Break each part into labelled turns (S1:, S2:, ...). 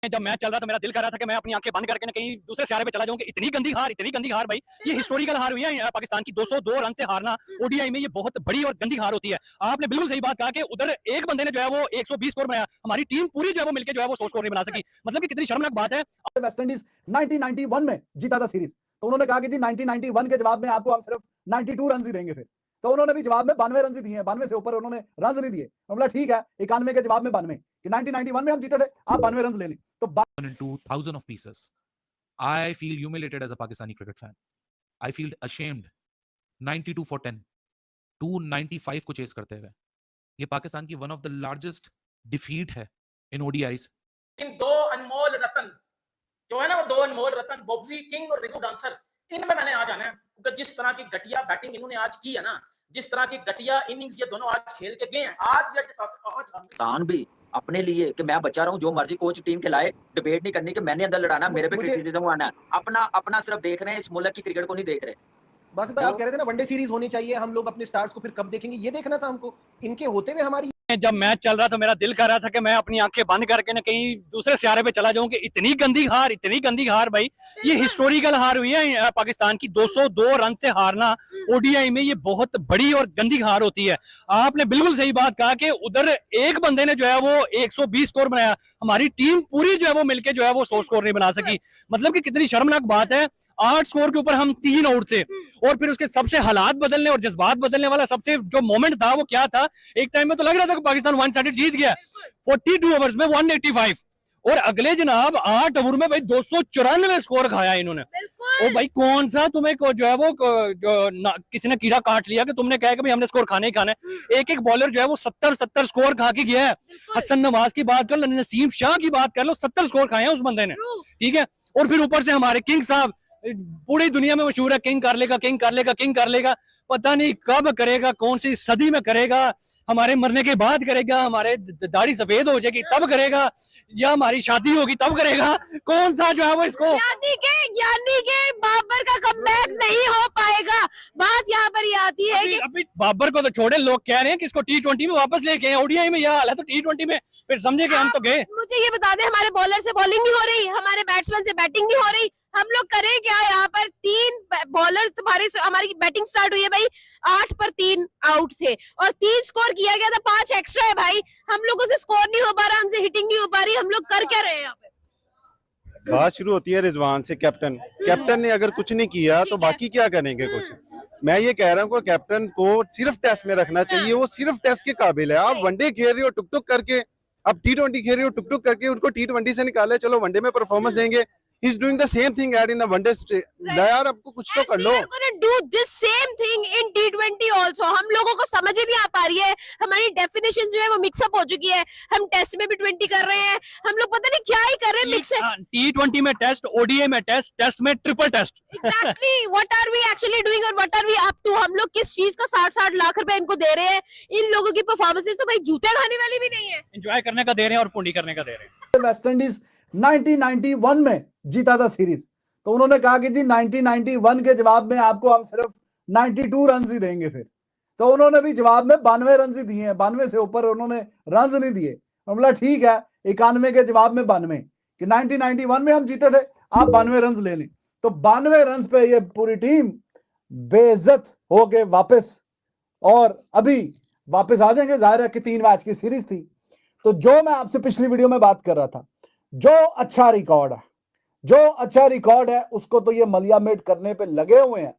S1: जब मैच चल रहा था मेरा दिल कर रहा था कि मैं अपनी आंखें बंद करके कहीं दूसरे सियारे पे चला जाऊं कि इतनी गंदी हार भाई, ये हिस्टोरिकल हार हुई है पाकिस्तान की। 202 रन से हारना ओडीआई में ये बहुत बड़ी और गंदी हार होती है। आपने बिल्कुल सही बात कहा कि उधर एक बंदे ने जो है वो 120 स्कोर बनाया, हमारी टीम पूरी जो है वो मिलकर जो है वो 100 स्कोर नहीं बना सकी। मतलब कि कितनी शर्मनाक बात है।
S2: वेस्ट इंडीज 1991 में जीता था सीरीज, तो उन्होंने कहा कि जी 1991 के जवाब में आपको हम सिर्फ 92 रन ही देंगे। फिर तो उन्होंने भी जवाब में 92 रन ही दिए हैं, 92 से ऊपर उन्होंने रन नहीं दिए। मतलब ठीक है, 91 के जवाब में 92 कि 1991 में हम जीते थे, आप 92 रन ले लें तो
S3: 2,000 of pieces. I feel humiliated as a Pakistani cricket fan. I feel ashamed. 92 for 10, 295 को चेस करते हुए ये पाकिस्तान की one of the largest defeat है इन ओडीआईज।
S4: इन दो अनमोल रतन जो है ना, वो दो अनमोल रतन बॉक्सी किंग और रिकू डांसर, इनमें मैंने आ जाना है। क्योंकि जिस तरह की घटिया बैटिंग इन्होंने आज की है ना, जिस तरह की घटिया इनिंग्स ये दोनों आज खेल के गए हैं, आज
S5: भी अपने लिए कि मैं बचा रहा हूं, जो मर्जी कोच टीम के लाए, डिबेट नहीं करनी कि मैंने अंदर लड़ाना, मेरे पे क्रिटिसिज्म आना है। अपना सिर्फ देख रहे हैं, इस मुल्क की क्रिकेट को नहीं देख रहे।
S6: बस भाई आप कह रहे थे ना वनडे सीरीज होनी चाहिए, हम लोग अपने स्टार्स को फिर कब देखेंगे ये देखना था हमको। इनके होते हुए हमारी
S1: जब मैच चल रहा था मेरा दिल कर रहा था कि मैं अपनी आंखें बंद करके कहीं दूसरे सियारे पे चला जाऊं कि इतनी गंदी हार भाई, ये हिस्टोरिकल हार हुई है पाकिस्तान की। 202 रन से हारना ओडीआई में ये बहुत बड़ी और गंदी हार होती है। आपने बिल्कुल सही बात कहा कि उधर एक बंदे ने जो है वो 120 स्कोर बनाया, हमारी टीम पूरी जो है वो मिलके जो है वो 100 स्कोर नहीं बना सकी। मतलब कि कितनी शर्मनाक बात है। 8 स्कोर के ऊपर हम 3 आउट थे और फिर उसके सबसे हालात बदलने और जज्बात बदलने वाला सबसे जो मोमेंट था वो क्या था, एक टाइम में तो लग रहा था कि पाकिस्तान 1 जीत गया, 42 ओवर्स में 185 और अगले जनाब 8 ओवर में भाई 294 स्कोर खाया इन्होंने। ओ भाई कौन सा तुम्हें जो है वो किसी ने कीड़ा काट लिया कि तुमने कहा कि भाई हमने स्कोर खाने ही खाना है। एक बॉलर जो है वो 70 स्कोर खा के गया है। हसन नवाज की बात कर लो, नसीम शाह की बात कर लो, 70 स्कोर खाए हैं उस बंदे ने, ठीक है। और फिर ऊपर से हमारे किंग साहब पूरी दुनिया में मशहूर है, किंग कर लेगा, पता नहीं कब करेगा, कौन सी सदी में करेगा, हमारे मरने के बाद करेगा, हमारे दाढ़ी सफेद हो जाएगी तब करेगा, या हमारी शादी होगी तब करेगा, कौन सा जो है वो इसको
S7: यानी के बाबर का कमबैक नहीं हो पाएगा। बात यहाँ पर ये आती है कि
S1: अभी बाबर को तो छोड़े, लोग कह रहे हैं कि इसको T20 में वापस लेके आए। ओडीआई में यह हाल है तो T20 में फिर समझे कि हम तो गए।
S7: मुझे ये बता दे, हमारे बॉलर से बॉलिंग नहीं हो रही, हमारे बैट्समैन से बैटिंग नहीं हो रही, हम लोग करें क्या यहाँ पर? 3 बॉलर्स हमारी बैटिंग स्टार्ट हुई है भाई, 8 पर 3 आउट थे और 3 स्कोर किया गया था, 5 एक्स्ट्रा है भाई। हम लोगों से स्कोर नहीं हो पा रहा, हमसे हिटिंग नहीं हो पा रही, हम लोग कर क्या रहे हैं यहाँ पे?
S8: बात शुरू होती है रिजवान से। कैप्टन ने अगर कुछ नहीं किया तो बाकी क्या करेंगे कुछ। मैं ये कह रहा हूँ कैप्टन को सिर्फ टेस्ट में रखना चाहिए, वो सिर्फ टेस्ट के काबिल है। आप वनडे खेल रहे हो टुक करके, अब T20 खेल रहे हो टुक करके, उनको T20 से निकाले, चलो वनडे में परफॉर्मेंस देंगे। He's doing the same thing in a one-day. यार आपको कुछ तो कर लो।
S7: We are going to do this same thing in T20 also. हम लोगों को समझ ही नहीं आ पा रही है, हमारी डेफिनेशन जो है वो मिक्सअप हो चुकी है। हम टेस्ट में भी 20 कर रहे हैं, हम लोग पता नहीं क्या ही कर रहे हैं मिक्स।
S1: T20 में टेस्ट, ओडीआई में टेस्ट में triple test.
S7: Exactly. What are we actually doing और what are we up to? हम लोग किस चीज का 60 लाख रुपए इनको दे रहे हैं? इन लोगों की परफॉर्मेंसेस तो भाई जूते खाने वाली भी नहीं है।
S1: एंजॉय करने का दे रहे हैं और पुंडी करने का दे रहे हैं।
S2: वेस्ट इंडीज 1991 में जीता था सीरीज, तो उन्होंने कहा कि जी 1991 के जवाब में आपको हम सिर्फ 92 रन ही देंगे। फिर तो उन्होंने भी जवाब में 92 रन ही दिए हैं, 92 से ऊपर उन्होंने रन नहीं दिए। बोला ठीक है, 91 के जवाब में 92 कि 1991 में हम जीते थे, आप 92 रन ले लें। तो 92 रन पे ये पूरी टीम बेइज्जत हो गए वापस, और अभी वापस आ जाएंगे। जाहिर है कि 3 मैच की सीरीज थी। तो जो मैं आपसे पिछली वीडियो में बात कर रहा था, जो अच्छा रिकॉर्ड है उसको तो ये मलियामेट करने पे लगे हुए हैं,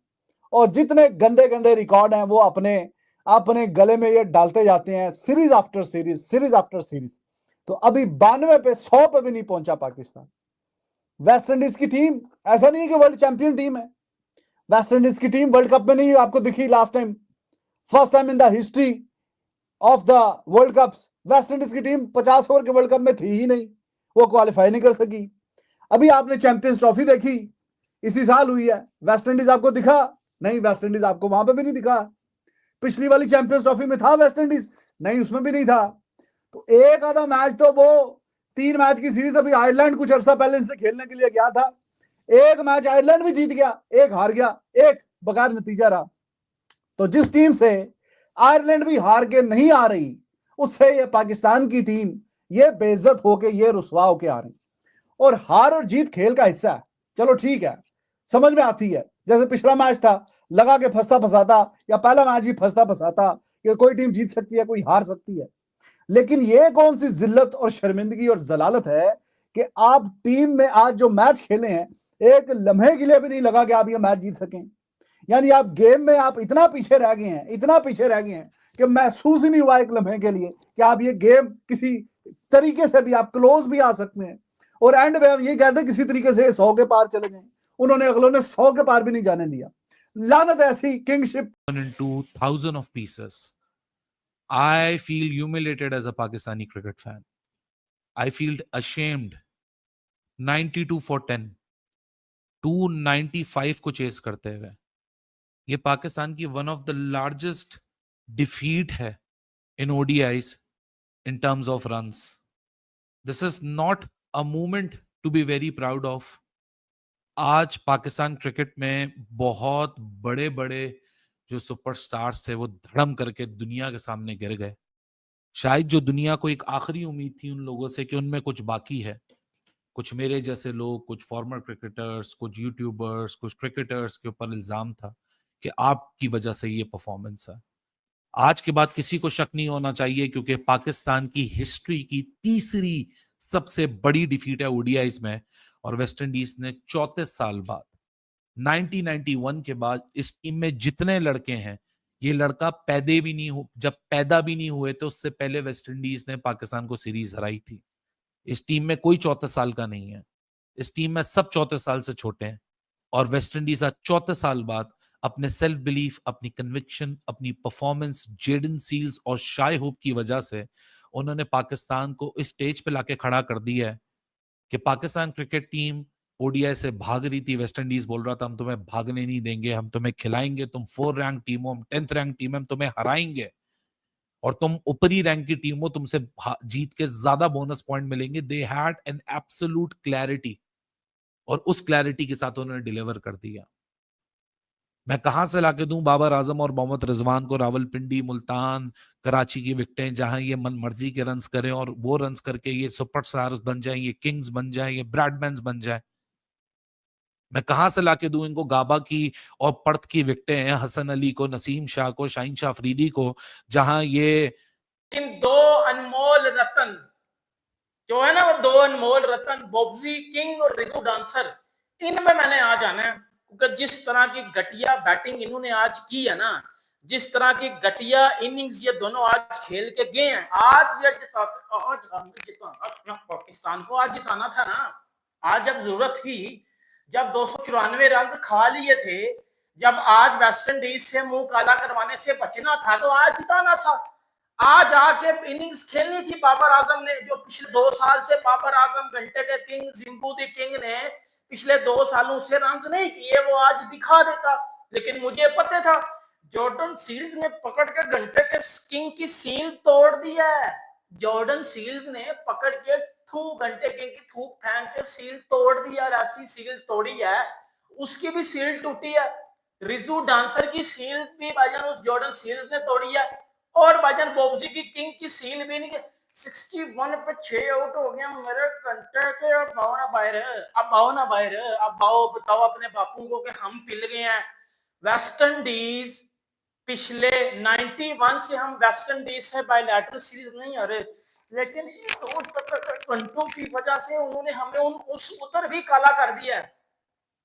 S2: और जितने गंदे रिकॉर्ड हैं वो अपने गले में ये डालते जाते हैं, सीरीज आफ्टर सीरीज। तो अभी 92 पे 100 पे भी नहीं पहुंचा पाकिस्तान। वेस्ट इंडीज की टीम ऐसा नहीं है कि वर्ल्ड चैंपियन टीम है। वेस्ट इंडीज की टीम वर्ल्ड कप में नहीं आपको दिखी last time, first time in the history of the world cups West Indies की टीम 50 ओवर के वर्ल्ड कप में थी ही नहीं, वो क्वालिफाई नहीं कर सकी। अभी आपने चैंपियंस ट्रॉफी देखी, इसी साल हुई है, वेस्ट इंडीज आपको दिखा नहीं, वेस्ट इंडीज आपको वहां पे भी नहीं दिखा। पिछली वाली चैंपियंस ट्रॉफी में था वेस्ट इंडीज नहीं, उसमें भी नहीं था। तो एक आधा मैच तो वो 3 मैच की सीरीज अभी आयरलैंड कुछ अर्सा पहले इनसे खेलने के लिए गया था, एक मैच आयरलैंड भी जीत गया, एक हार गया, एक बगैर नतीजा रहा। तो जिस टीम से आयरलैंड भी हार के नहीं आ रही, उससे ये पाकिस्तान की टीम ये बेइज्जत होके, ये रुसवा होके आ रही। और हार और जीत खेल का हिस्सा है, चलो ठीक है, समझ में आती है। जैसे पिछला मैच था, लगा के फंसता फंसाता, या पहला मैच भी फंसता फंसाता कि कोई टीम जीत सकती है, कोई हार सकती है। लेकिन ये कौन सी जिल्लत और शर्मिंदगी और जलालत है कि आप टीम में आज जो मैच खेले हैं, एक लम्हे के लिए भी नहीं लगा कि आप ये मैच जीत सकें। यानी आप गेम में आप इतना पीछे रह गए हैं, इतना पीछे रह गए हैं कि महसूस ही नहीं हुआ एक लम्हे के लिए कि आप ये गेम किसी तरीके से भी आप क्लोज भी आ सकते हैं। और एंड में ये कहते हैं किसी तरीके से 100 के पार चले गए, उन्होंने अगलों ने 100 के पार भी नहीं जाने दिया। लानत ऐसी kingship
S3: into thousand of pieces. I feel humiliated as a Pakistani cricket fan. I feel ashamed. 92 for 10, 295 को चेस करते हुए ये पाकिस्तान की one of the largest defeat है इन ODIs in terms of runs. This is not a moment to be very proud of. आज Pakistan cricket में बहुत बड़े बड़े जो सुपरस्टार्स थे वो धड़म करके दुनिया के सामने गिर गए। शायद जो दुनिया को एक आखिरी उम्मीद थी उन लोगों से कि उनमें कुछ बाकी है, कुछ मेरे जैसे लोग, कुछ फॉर्मर क्रिकेटर्स, कुछ यूट्यूबर्स, कुछ क्रिकेटर्स के ऊपर इल्जाम था कि आपकी वजह से ये परफॉर्मेंस है। आज के बाद किसी को शक नहीं होना चाहिए क्योंकि पाकिस्तान की हिस्ट्री की तीसरी सबसे बड़ी डिफीट है ODIs में, और वेस्ट इंडीज ने 34 साल बाद 1991 के बाद इस टीम में जितने लड़के हैं, ये लड़का जब पैदा भी नहीं हुए तो उससे पहले वेस्ट इंडीज ने पाकिस्तान को सीरीज हराई थी। इस टीम में कोई 34 साल का नहीं है, इस टीम में सब 34 साल से छोटे हैं। और वेस्ट इंडीज आज 34 साल बाद अपने सेल्फ बिलीफ, अपनी कन्विक्शन, अपनी परफॉर्मेंस, जेडन सील्स और शाय होप की वजह से उन्होंने पाकिस्तान को इस स्टेज पे लाके खड़ा कर दिया है कि पाकिस्तान क्रिकेट टीम ODI से भाग रही थी। वेस्ट इंडीज बोल रहा था हम तुम्हें भागने नहीं देंगे, हम तुम्हें खिलाएंगे, तुम 4 रैंक टीम हो, हम 10th रैंक टीम है, हम तुम्हें हराएंगे, और तुम ऊपरी रैंक की टीम हो, तुमसे जीत के ज्यादा बोनस पॉइंट मिलेंगे। They had an absolute clarity, और उस क्लैरिटी के साथ उन्होंने डिलीवर कर दिया। मैं कहां से लाके दूं बाबर आजम और मोहम्मद रिजवान को रावलपिंडी, मुल्तान, कराची की विकेटें, जहां ये मन मर्जी के रन्स करें और वो रन्स करके ये सुपरस्टार्स बन जाएं, ये किंग्स बन जाएं, ये ब्रैडमैन्स बन जाएं। मैं कहां से लाके दूं इनको गाबा की और पर्थ की विकेटें हैं, हसन अली को, नसीम शाह को, शाहीन शाह अफरीदी को, जहां ये
S4: इन दो अनमोल रतन जो है ना, वो 2 अनमोल रतन बॉब्जी किंग और रिजू डांसर, इनमें मैंने आ जाना है। क्योंकि जिस तरह की घटिया बैटिंग इन्होंने आज की है ना, जिस तरह की घटिया इनिंग्स ये दोनों आज खेल के गए हैं, आज ये जिताना पाकिस्तान को, आज जिताना था ना। आज जब जरूरत थी, जब 294 रन खा लिए थे, जब आज वेस्ट इंडीज से मुंह काला करवाने से बचना था, तो आज जिताना था। आज आके इनिंग्स खेलनी थी बाबर आजम ने, जो पिछले 2 साल से बाबर आजम, घंटे के किंग, जिम्बू द किंग ने पिछले 2 सालों से रन नहीं किए, वो आज दिखा देता। लेकिन मुझे पता था जॉर्डन सील्स ने पकड़ के घंटे के किंग की सील तोड़ दी है। जॉर्डन सील्स ने पकड़ के घंटे किंग की थूक फेंक के सील तोड़ दिया, ऐसी सील तोड़ी है, उसकी भी सील टूटी है। रिजू डांसर की सील भी भाईजान उस जॉर्डन सील्स ने तोड़ी है, और भाईजान बॉब्जी की किंग की सील भी नहीं। 61 पे 6 आउट हो गया मेरे घंटे के। अब भाओ ना बाहर, अब भाओ ना बाहर, अब भाओ बताओ अपने बापू को कि हम पिल गए हैं। वेस्ट इंडीज पिछले 91 से हम वेस्ट इंडीज से बायलैटरल सीरीज नहीं हारे, लेकिन इन 2 घंटों की वजह से उन्होंने हमें उस उधर भी काला कर दिया है,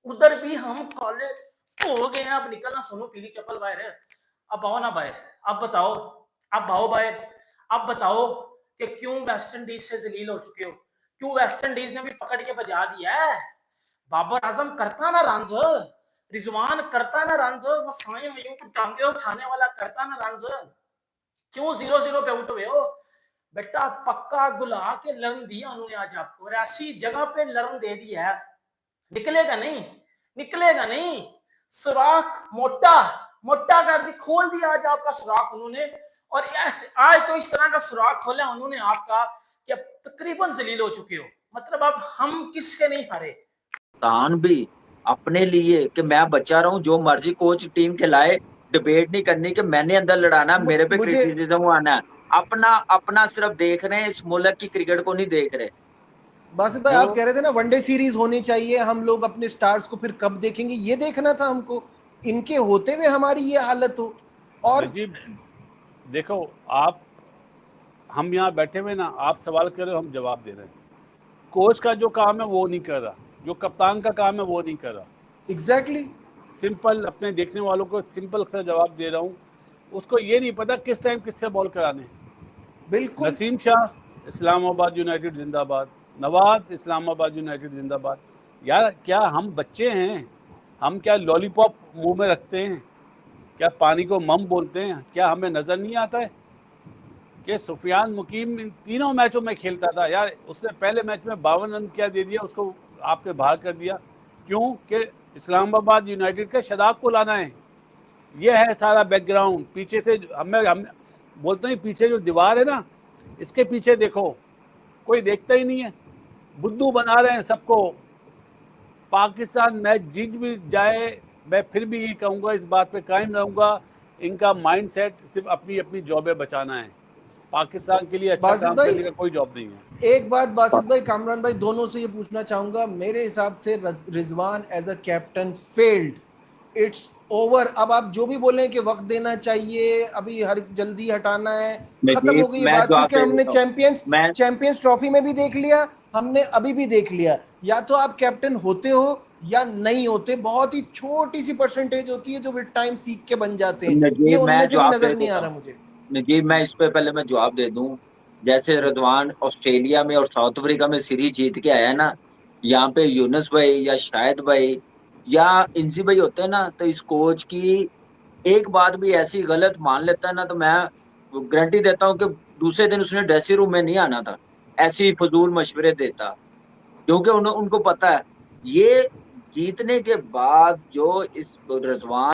S4: उधर भी हम काले हो गए हैं। अब निकलना सोनू पीली चप्पल बाहर है, अब आओ ना बाहर, अब बताओ, अब आओ बाहर, अब बताओ कि क्यों वेस्ट इंडीज से जलील हो चुके हो, क्यों वेस्ट इंडीज ने भी पकड़ के बजा दिया है। बाबर आजम करता ना रन्स, रिजवान करता ना रन्स, वो साए मयूं को टांगे उठाने वाला करता ना रन्स, क्यों 0-0 पे आउट हुए हो। बेटा पक्का गुला के लर्न दिया उन्होंने आज आपको, और ऐसी जगह पे लर्न दे दिया है, निकलेगा नहीं, निकलेगा नहीं। सुराख मोटा मोटा कर दी, खोल दिया आज आपका सुराख उन्होंने। और ऐसे आज तो इस तरह का सुराख खोला उन्होंने आपका कि अब तकरीबन जलील हो चुके हो। मतलब अब हम किसके नहीं हारे।
S5: तान भी अपने लिए कि मैं बच्चा रहा हूँ, जो मर्जी कोच टीम के लाए, डिबेट नहीं करनी कि मैंने अंदर लड़ाना, मेरे पे क्रिटिसिज्म आना है। अपना सिर्फ देख रहे हैं, इस मुल्क की क्रिकेट को नहीं देख रहे।
S6: बासित भाई आप कह रहे थे ना वनडे सीरीज होनी चाहिए, हम लोग अपने स्टार्स को फिर कब देखेंगे, ये देखना था हमको। इनके होते हुए हमारी ये हालत हो। और
S9: नजीब देखो, आप हम यहाँ बैठे हुए ना, आप सवाल कर रहे हो, हम जवाब दे रहे हैं। कोच का जो काम है वो नहीं कर रहा, जो कप्तान का काम है वो नहीं कर रहा।
S6: एग्जैक्टली
S9: सिंपल अपने देखने वालों को सिंपल सा जवाब दे रहा हूँ, उसको ये नहीं पता किस टाइम किससे बॉल कराने।
S6: बिल्कुल
S9: नसीम शाह इस्लामाबाद यूनाइटेड जिंदाबाद, नवाज इस्लामाबाद यूनाइटेड जिंदाबाद। यार क्या हम बच्चे हैं? हम क्या लॉलीपॉप मुंह में रखते हैं? क्या पानी को मम बोलते हैं? क्या हमें नजर नहीं आता है कि सुफियान मुकीम इन तीनों मैचों में खेलता था? यार उसने पहले मैच में 52 रन क्या दे दिया, उसको आपने बाहर कर दिया। क्यों? कि इस्लामाबाद यूनाइटेड के शदाब को लाना है। ये है सारा बैकग्राउंड। पीछे से हम बोलते हैं, पीछे जो दीवार है ना, इसके पीछे देखो, कोई देखता ही नहीं है। बुद्धू बना रहे हैं सबको। पाकिस्तान मैच जीत भी जाए, मैं फिर भी ये कहूँगा, इस बात पे कायम रहूँगा, इनका माइंडसेट सिर्फ अपनी अपनी जॉबें बचाना है। पाकिस्तान के लिए अच्छा
S6: बासित
S9: काम
S6: भाई,
S9: करने का कोई जॉब नहीं है।
S6: एक बात बासित भाई, कामरान भाई, दोनों से ये पूछना चाहूंगा। मेरे हिसाब से Rizwan as a captain failed, it's over. अब आप जो भी बोले कि वक्त देना चाहिए, अभी हर जल्दी हटाना है, खत्म हो गई ये बात, क्योंकि हमने चैंपियंस ट्रॉफी में भी देख लिया, हमने अभी भी देख लिया। या तो आप कैप्टन होते हो या नहीं होते। बहुत ही छोटी सी परसेंटेज होती है जो विद टाइम सीख के बन जाते हैं। ये उनमें से भी नजर नहीं आ रहा मुझे।
S5: नजीब मैं इस पे पहले मैं जवाब दे दूं। जैसे रिजवान ऑस्ट्रेलिया में और साउथ अफ्रीका में सीरीज जीत के आया ना, यहाँ पे यूनुस भाई या शाहिद भाई या इंसी भाई होते हैं ना, तो इस कोच की एक बात भी ऐसी गलत मान लेता है ना, तो मैं गारंटी देता हूँ कि दूसरे दिन उसने ड्रेसिंग रूम में नहीं आना था, ऐसी फजूल मशवरे देता। क्योंकि उनको पता है ये जीतने के बाद जो इस रिजवान